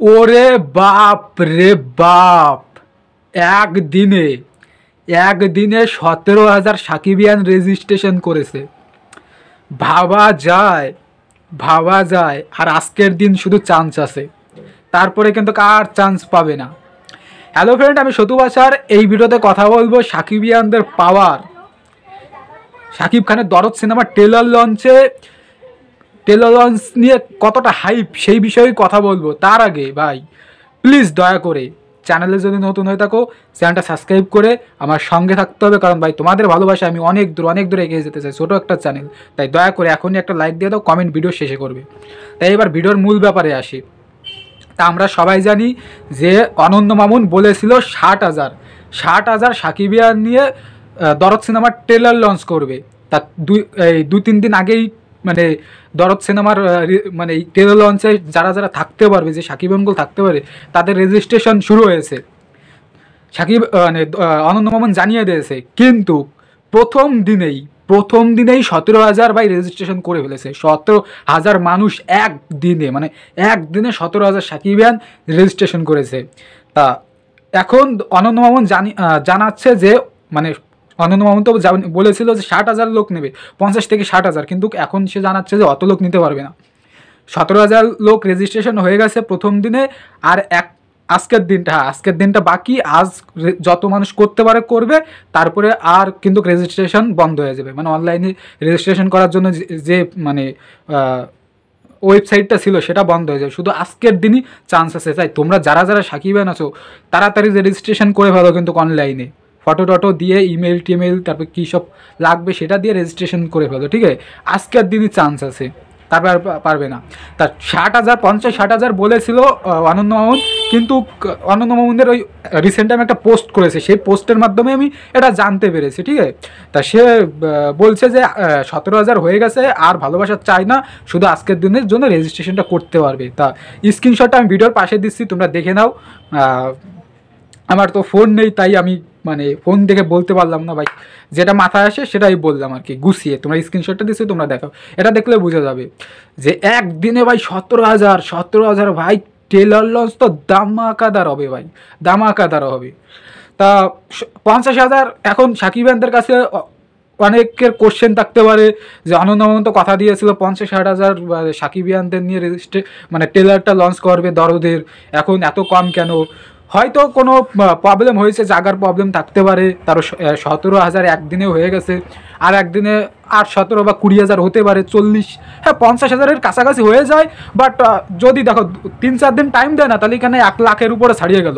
ওরে বাপ রে বাপ, একদিনে একদিনে 17,000 সাকিবিয়ান রেজিস্ট্রেশন করেছে। ভাবা যায়, ভাবা যায়। আর আজকের দিন শুধু চান্স আছে, তারপরে কিন্তু কার চান্স পাবে না। হ্যালো ফ্রেন্ড, আমি সতু বাসার এই ভিডিওতে কথা বলবো সাকিবিয়ানদের পাওয়ার, শাকিব খানের দরদ সিনেমার ট্রেলার লঞ্চ নিয়ে কতটা হাইপ সেই বিষয়ে কথা বলবো। তার আগে ভাই প্লিজ দয়া করে চ্যানেলে যদি নতুন হয়ে থাকো চ্যানেলটা সাবস্ক্রাইব করে আমার সঙ্গে থাকতে হবে, কারণ ভাই তোমাদের ভালোবাসা আমি অনেক দূর এগিয়ে যেতে চাই। ছোটো একটা চ্যানেল, তাই দয়া করে এখনই একটা লাইক দিয়ে দাও, কমেন্ট ভিডিও শেষে করবে। তাই এবার ভিডিওর মূল ব্যাপারে আসি। তা আমরা সবাই জানি যে অনন্য মামুন বলেছিল 60,000 সাকিবিয়ান নিয়ে দরদ সিনেমার ট্রেলার লঞ্চ করবে। তা দুই তিন দিন আগেই মানে দরদ সিনেমার মানে এই ট্রেলার লঞ্চে যারা থাকতে পারবে, যে সাকিবিয়ানগুলো থাকতে পারে, তাদের রেজিস্ট্রেশন শুরু হয়েছে। সাকিব মানে অনন্য মামুন জানিয়ে দিয়েছে, কিন্তু প্রথম দিনেই 17,000 ভাই রেজিস্ট্রেশন করে ফেলেছে। 17,000 মানুষ একদিনে 17,000 সাকিবিয়ান রেজিস্ট্রেশন করেছে। তা এখন অনন্য মামুন জানাচ্ছে যে মানে অনন্য মামুন তো বলেছিল যে 60,000 লোক নেবে, 50 থেকে 60,000, কিন্তু এখন সে জানাচ্ছে যে অত লোক নিতে পারবে না। 17,000 লোক রেজিস্ট্রেশন হয়ে গেছে প্রথম দিনে। আর আজকের দিনটা বাকি। আজ যত মানুষ করতে পারে করবে, তারপরে আর কিন্তু রেজিস্ট্রেশন বন্ধ হয়ে যাবে। মানে অনলাইনে রেজিস্ট্রেশন করার জন্য যে মানে ওয়েবসাইটটা ছিল সেটা বন্ধ হয়ে যাবে। শুধু আজকের দিনই চান্স আছে। তাই তোমরা যারা টিমেল আছো তাড়াতাড়ি রেজিস্ট্রেশন করে ফেলো, কিন্তু অনলাইনে ফটো দিয়ে ইমেল টিমেল তারপর কী সব লাগবে সেটা দিয়ে রেজিস্ট্রেশন করে ফেলো, ঠিক আছে? আজকের দিনই চান্স আছে, তারপর পারবে না। তার 60,000 বলেছিল অনন্য মামুন, কিন্তু অনন্য মামুনদের ওই রিসেন্ট টাইম একটা পোস্ট করেছে, সেই পোস্টের মাধ্যমে আমি এটা জানতে পেরেছি, ঠিক আছে? তা সে বলছে যে 17,000 হয়ে গেছে, আর ভালোবাসা চাই না, শুধু আজকের দিনের জন্য রেজিস্ট্রেশনটা করতে পারবে। তা স্ক্রিনশটটা আমি ভিডিওর পাশে দিচ্ছি, তোমরা দেখে নাও। আমার তো ফোন নেই, তাই আমি মানে ফোন দেখে বলতে পারলাম না ভাই, যেটা মাথায় আসে সেটাই বললাম আর কি গুছিয়ে। তোমরা স্ক্রিনশটটা দিচ্ছি, তোমরা দেখো, এটা দেখলে বোঝা যাবে যে একদিনে ভাই 17,000 ভাই। ট্রেলার লঞ্চ তো দামাকাদার হবে ভাই, দামাকাদার হবে। তা 50,000 এখন সাকিবিয়ানদের কাছে অনেকের কোশ্চেন থাকতে পারে যে অনন্য মামুন তো কথা দিয়েছিল 50-60,000 সাকিবিয়ানদের নিয়ে মানে ট্রেলারটা লঞ্চ করবে দরদের, এখন এত কম কেন? হয়তো কোনো প্রবলেম হয়েছে, জায়গার প্রবলেম থাকতে পারে। তারও 17,000 একদিনে হয়ে গেছে, আর একদিনে 17 বা 20,000 হতে পারে, 40, হ্যাঁ 50,000-এর কাছাকাছি হয়ে যায়। বাট যদি দেখো 3-4 দিন টাইম দেয় না, তাহলে এখানে 1 লাখের উপরে ছাড়িয়ে গেল,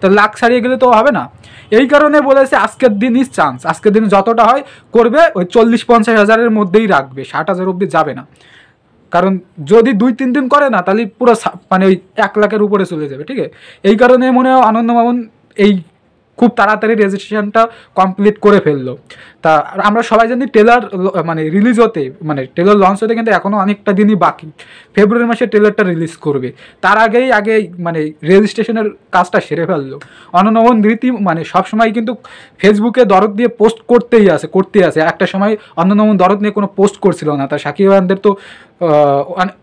তো লাখ ছাড়িয়ে গেলে তো হবে না। এই কারণে বলেছে আজকের দিনই চান্স, আজকের দিন যতটা হয় করবে, ওই 40-50,000-এর মধ্যেই রাখবে, 60,000 অব্দি যাবে না। কারণ যদি 2-3 দিন করে না, তাহলে পুরো মানে ওই 1 লাখের উপরে চলে যাবে, ঠিক আছে? এই কারণে মনে হয় আনন্দ মামুন এই খুব তাড়াতাড়ি রেজিস্ট্রেশনটা কমপ্লিট করে ফেললো। তা আমরা সবাই জানি ট্রেলার মানে রিলিজ হতে, মানে ট্রেলার লঞ্চ হতে কিন্তু এখনও অনেকটা দিনই বাকি। ফেব্রুয়ারি মাসে ট্রেলারটা রিলিজ করবে, তার আগেই মানে রেজিস্ট্রেশনের কাজটা সেরে ফেললো। অনন্য মামুন রীতি মানে সবসময় কিন্তু ফেসবুকে দরদ দিয়ে পোস্ট করতেই আছে। একটা সময় অনন্য মামুন দরদ নিয়ে কোনো পোস্ট করছিল না। তা সাকিবিয়ানদের তো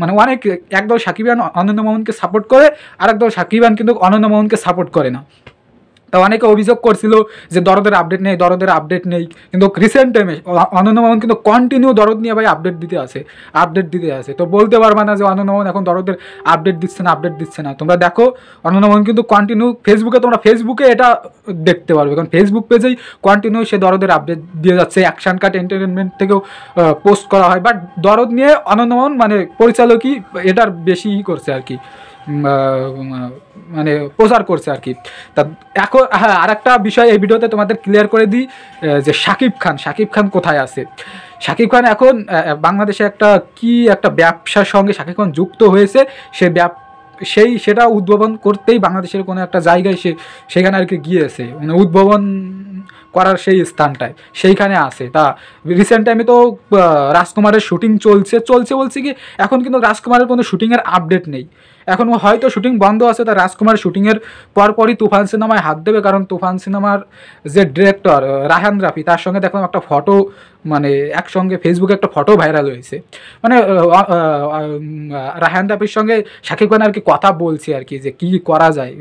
মানে অনেক, একদল সাকিবিয়ান অনন্য মামুনকে সাপোর্ট করে, আর একদল সাকিবিয়ান কিন্তু অনন্য মামুনকে সাপোর্ট করে না। তা অনেকে অভিযোগ করছিল যে দরদের আপডেট নেই, কিন্তু রিসেন্ট টাইমে অনন্য মামুন কিন্তু কন্টিনিউ দরদ নিয়ে ভাই আপডেট দিতে আসে। তো বলতে পারবা না যে অনন্য মামুন এখন দরদের আপডেট দিচ্ছে না। তোমরা দেখো অনন্য মামুন কিন্তু কন্টিনিউ ফেসবুকে এটা দেখতে পারবে, কারণ ফেসবুক পেজেই কন্টিনিউ সে দরদের আপডেট দিয়ে যাচ্ছে। অ্যাকশন কাট এন্টারটেনমেন্ট থেকেও পোস্ট করা হয়, বাট দরদ নিয়ে অনন্য মামুন মানে পরিচালকই এটার বেশি করছে আর কি, মানে প্রচার করছে আর কি। তা এখন হ্যাঁ, আর একটা বিষয় এই ভিডিওতে তোমাদের ক্লিয়ার করে দিই যে শাকিব খান কোথায় আছে। শাকিব খান এখন বাংলাদেশে একটা ব্যবসার সঙ্গে শাকিব খান যুক্ত হয়েছে। সেটা উদ্ভাবন করতেই বাংলাদেশের কোনো একটা জায়গায় সেখানে আর কি গিয়েছে, মানে উদ্ভাবন করার সেই স্থানটায় সেইখানে আসে। তা রিসেন্ট টাইমে তো রাজকুমারের শুটিং চলছে বলছি কি, এখন কিন্তু রাজকুমারের কোনো শুটিংয়ের আপডেট নেই, এখন হয়তো শুটিং বন্ধ আছে। তা রাজকুমার শুটিংয়ের পরপরই তুফান সিনেমায় হাত দেবে, কারণ তুফান সিনেমার যে ডিরেক্টর রায়হান রাফি, তার সঙ্গে দেখলাম একটা ফটো, মানে একসঙ্গে ফেসবুকে একটা ফটো ভাইরাল হয়েছে, মানে রায়হান রাফির সঙ্গে শাকিব খান আর কি কথা বলছে আর কি, যে কী করা যায়,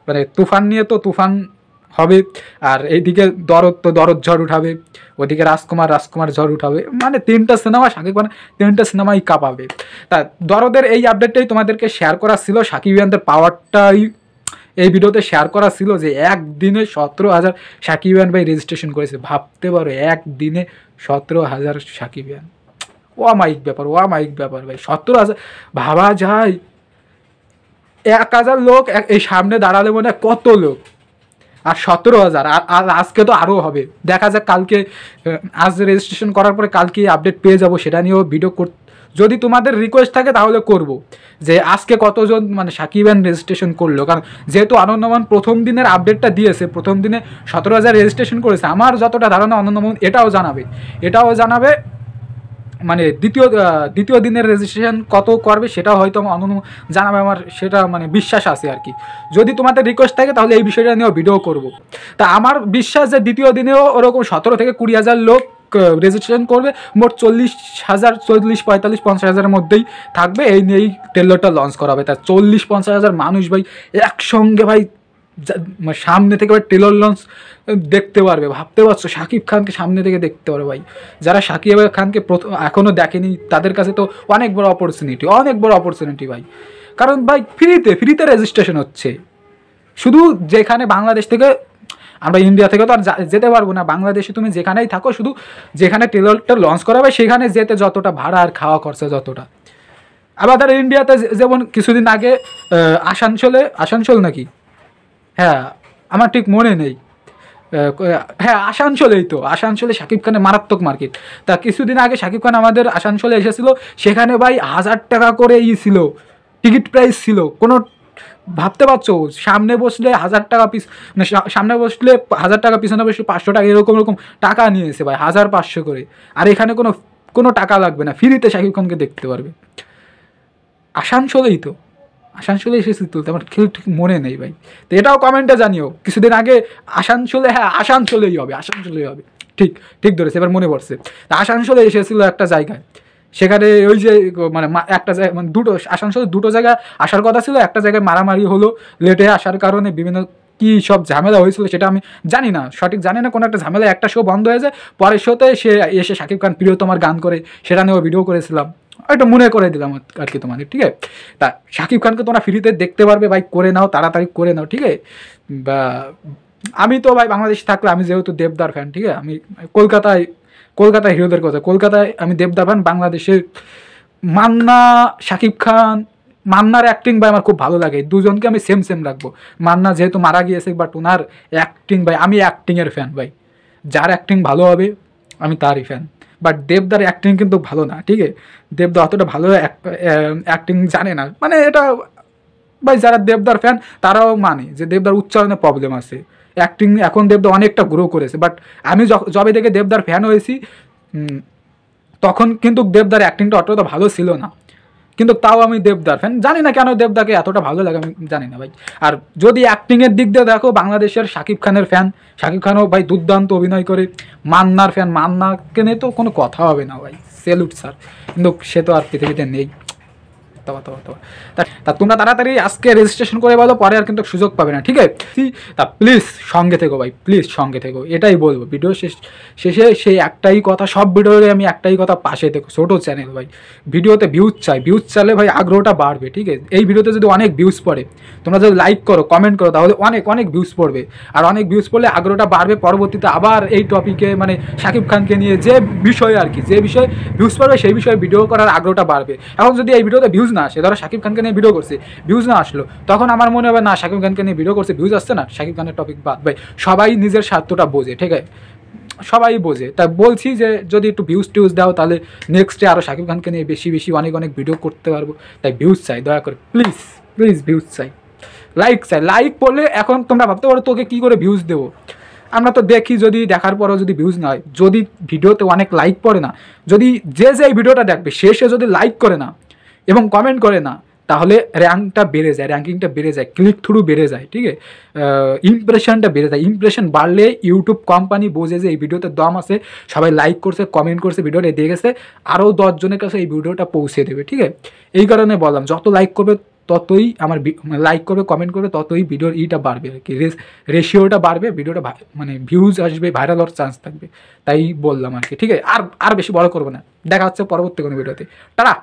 মানে তুফান নিয়ে তো তুফান হবে, আর এইদিকে দরদ ঝড় উঠাবে, ওদিকে রাজকুমার ঝড় উঠাবে, মানে তিনটা সিনেমা শাকিব খান তিনটা সিনেমাই কাঁপাবে। তা দরদের এই আপডেটটাই তোমাদেরকে শেয়ার করা ছিল, শাকিবিয়ানদের পাওয়ারটাই এই ভিডিওতে শেয়ার করা ছিল, যে একদিনে 17,000 শাকিবিয়ান ভাই রেজিস্ট্রেশন করেছে। ভাবতে পারো একদিনে 17,000 শাকিবিয়ান, অমায়িক ব্যাপার ভাই, 17,000 ভাবা যায়। 1,000 লোক এই সামনে দাঁড়ালে মনে হয় কত লোক, আর 17,000, আর আজকে তো আরও হবে, দেখা যাক কালকে, আজ রেজিস্ট্রেশন করার পরে কালকে আপডেট পেয়ে যাব, সেটা নিয়েও ভিডিও যদি তোমাদের রিকোয়েস্ট থাকে তাহলে করব, যে আজকে কতজন মানে শাকিবান রেজিস্ট্রেশন করলো, কারণ যেহেতু আনন্দমান প্রথম দিনের আপডেটটা দিয়েছে, প্রথম দিনে 17,000 রেজিস্ট্রেশন করেছে, আমার যতটা ধারণা আনন্দমান এটাও জানাবে, মানে দ্বিতীয় দিনের রেজিস্ট্রেশন কত করবে সেটাও হয়তো জানাবে, আমার সেটা মানে বিশ্বাস আছে আর কি। যদি তোমাদের রিকোয়েস্ট থাকে তাহলে এই বিষয়টা নিয়েও ভিডিও করব। তা আমার বিশ্বাস যে দ্বিতীয় দিনেও ওরকম 17 থেকে 20,000 লোক রেজিস্ট্রেশন করবে, মোট 40,000, 45,000, 50,000-এর মধ্যেই থাকবে। এই নিয়েই ট্রেলারটা লঞ্চ করা হবে। তা 40-50,000 মানুষ ভাই একসঙ্গে ভাই সামনে থেকে ভাই ট্রেলার লঞ্চ দেখতে পারবে। ভাবতে পারছো শাকিব খানকে সামনে থেকে দেখতে পারবে ভাই, যারা শাকিব খানকে এখনও দেখেনি তাদের কাছে তো অনেক বড় অপরচুনিটি ভাই, কারণ ভাই ফ্রিতে রেজিস্ট্রেশন হচ্ছে। শুধু যেখানে বাংলাদেশ থেকে, আমরা ইন্ডিয়া থেকে তো আর যেতে পারবো না, বাংলাদেশে তুমি যেখানেই থাকো, শুধু যেখানে ট্রেলারটা লঞ্চ করা হবে সেখানে যেতে যতটা ভাড়া আর খাওয়া খরচা যতটা। আবার ধর ইন্ডিয়াতে যেমন কিছুদিন আগে আসানসোল নাকি, হ্যাঁ আমার ঠিক মনে নেই, হ্যাঁ আসানসোলে শাকিব খানের মারাত্মক মার্কেট। তা কিছুদিন আগে শাকিব খান আমাদের আসানসোলে এসেছিলো, সেখানে ভাই 1,000 টাকা করে ছিল টিকিট প্রাইস ছিল। কোনো ভাবতে পারছো, সামনে বসলে 1,000 টাকা পিস, মানে সামনে বসলে 1,000 টাকা, পিছনে বসলে 500 টাকা, এরকম টাকা নিয়েছে ভাই, 1,500 করে। আর এখানে কোনো টাকা লাগবে না, ফ্রিতে শাকিব খানকে দেখতে পারবে। আসানসোলে এসেছি তো, আমার ঠিক মনে নেই ভাই। তো এটাও কমেন্টে জানিও, কিছুদিন আগে আসানসোলেই হবে, ঠিক ধরেছে, এবার মনে পড়ছে। তা আসানসোলে এসেছিল একটা জায়গায়, সেখানে ওই যে মানে একটা জায়গায়, মানে আসানসোলে দুটো জায়গায় আসার কথা ছিল, একটা জায়গায় মারামারি হলো, লেটে আসার কারণে বিভিন্ন কী সব ঝামেলা হয়েছিল সেটা আমি সঠিক জানি না, কোনো একটা ঝামেলা, একটা শো বন্ধ হয়ে যায়, পরের শোতে সে এসে শাকিব খান প্রিয়তমার গান করে, সেটা নিয়েও ভিডিও করেছিলাম, এটা মনে করে দিলাম আর কি তোমাদের, ঠিক আছে। তা শাকিব খানকে তোমরা ফ্রিতে দেখতে পারবে ভাই, করে নাও, তাড়াতাড়ি করে নাও, ঠিক আছে। বা আমি তো ভাই বাংলাদেশে থাকলে, আমি যেহেতু দেবদার ফ্যান, ঠিক আছে, আমি কলকাতায় হিরোদের কথা, কলকাতায় আমি দেবদার ফ্যান। বাংলাদেশে মান্না, শাকিব খান, মান্নার অ্যাক্টিং ভাই আমার খুব ভালো লাগে, দুজনকে আমি সেম রাখবো। মান্না যেহেতু মারা গিয়েছে, বাট ওনার অ্যাক্টিং ভাই, আমি অ্যাক্টিংয়ের ফ্যান ভাই, যার অ্যাক্টিং ভালো হবে আমি তারই ফ্যান। বাট দেবদার অ্যাক্টিং কিন্তু ভালো না, ঠিক আছে, দেবদা অতটা ভালো অ্যাক্টিং জানে না, মানে এটা ভাই যারা দেবদার ফ্যান তারাও মানে যে দেবদার উচ্চারণে প্রবলেম আছে। অ্যাক্টিং এখন দেবদা অনেকটা গ্রো করেছে, বাট আমি যবে থেকে দেবদার ফ্যান হয়েছি তখন কিন্তু দেবদার অ্যাক্টিংটা অতটা ভালো ছিল না, কিন্তু তাও আমি দেবদার ফ্যান। জানি না কেন দেবদাকে এতটা ভালো লাগে, আমি জানি না ভাই। আর যদি অ্যাক্টিংয়ের দিক দিয়ে দেখো, বাংলাদেশের শাকিব খানের ফ্যান, শাকিব খানও ভাই দুর্দান্ত অভিনয় করে। মান্নার ফ্যান, মান্নাকে নিয়ে তো কোনো কথা হবে না ভাই, সেলুট স্যার, কিন্তু সে তো আর পৃথিবীতে নেই। তা তোমরা তাড়াতাড়ি আজকে রেজিস্ট্রেশন করে বলো, পরে আর কিন্তু সুযোগ পাবে না, ঠিক আছে। তা প্লিজ সঙ্গে থেকো ভাই, প্লিজ সঙ্গে থেকো, এটাই বলবো। ভিডিও শেষে সেই একটাই কথা, সব ভিডিওতে আমি একটাই কথা, পাশে থেকো, ছোটো চ্যানেল ভাই, ভিডিওতে ভিউজ চাইলে ভাই আগ্রহটা বাড়বে, ঠিক আছে। এই ভিডিওতে যদি অনেক ভিউজ পড়ে, তোমরা যদি লাইক করো, কমেন্ট করো, তাহলে অনেক ভিউজ পড়বে, আর অনেক ভিউজ পড়লে আগ্রহটা বাড়বে, পরবর্তীতে আবার এই টপিকে মানে শাকিব খানকে নিয়ে যে বিষয়ে আর কি, যে বিষয়ে ভিউজ পড়বে সেই বিষয়ে ভিডিও করার আগ্রহটা বাড়বে। এখন যদি এই ভিডিওতে ভিউজ না আসে, ধরো শাকিব খানকে নিয়ে ভিডিও করছে, ভিউজ না আসলো, তখন আমার মনে হবে না শাকিব খানকে নিয়ে ভিডিও করছে, ভিউজ আসছে না, শাকিব খানের টপিক বাদ। ভাই সবাই নিজের স্বার্থটা বোঝে, ঠিক আছে, সবাই বোঝে। তাই বলছি যে যদি একটু ভিউজ দাও, তাহলে নেক্সটে আরও শাকিব খানকে নিয়ে বেশি অনেক ভিডিও করতে পারবো। তাই ভিউজ চাই, দয়া করে প্লিজ ভিউজ চাই, লাইক পড়লে। এখন তোমরা ভাবতে পারো তোকে কী করে ভিউজ দেবো, আমরা তো দেখি, যদি দেখার পরও যদি ভিউজ না হয়, যদি ভিডিওতে অনেক লাইক পড়ে না, যদি যে এই ভিডিওটা দেখবে সে যদি লাইক করে না এবং কমেন্ট করে না, তাহলে র্যাঙ্কটা বেড়ে যায়, র্যাঙ্কিংটা বেড়ে যায়, ক্লিক থ্রু বেড়ে যায়, ঠিক আছে, ইমপ্রেশনটা বেড়ে যায়। ইমপ্রেশন বাড়লে ইউটিউব কোম্পানি বোঝে যে এই ভিডিওতে দম আছে, সবাই লাইক করছে, কমেন্ট করছে, ভিডিওটা দিয়ে গেছে, আরও 10 জনের কাছে এই ভিডিওটা পৌঁছে দেবে, ঠিক আছে। এই কারণে বললাম, যত লাইক করবে ততই আমার লাইক করবে, কমেন্ট করবে, ততই ভিডিওর ইটা বাড়বে আর কি, রেশিওটা বাড়বে, ভিডিওটা মানে ভিউজ আসবে, ভাইরাল হওয়ার চান্স থাকবে। তাই বললাম আর কি, ঠিক আছে। আর বেশি বড় করবো না, দেখা হচ্ছে পরবর্তী কোনো ভিডিওতে। টাটা।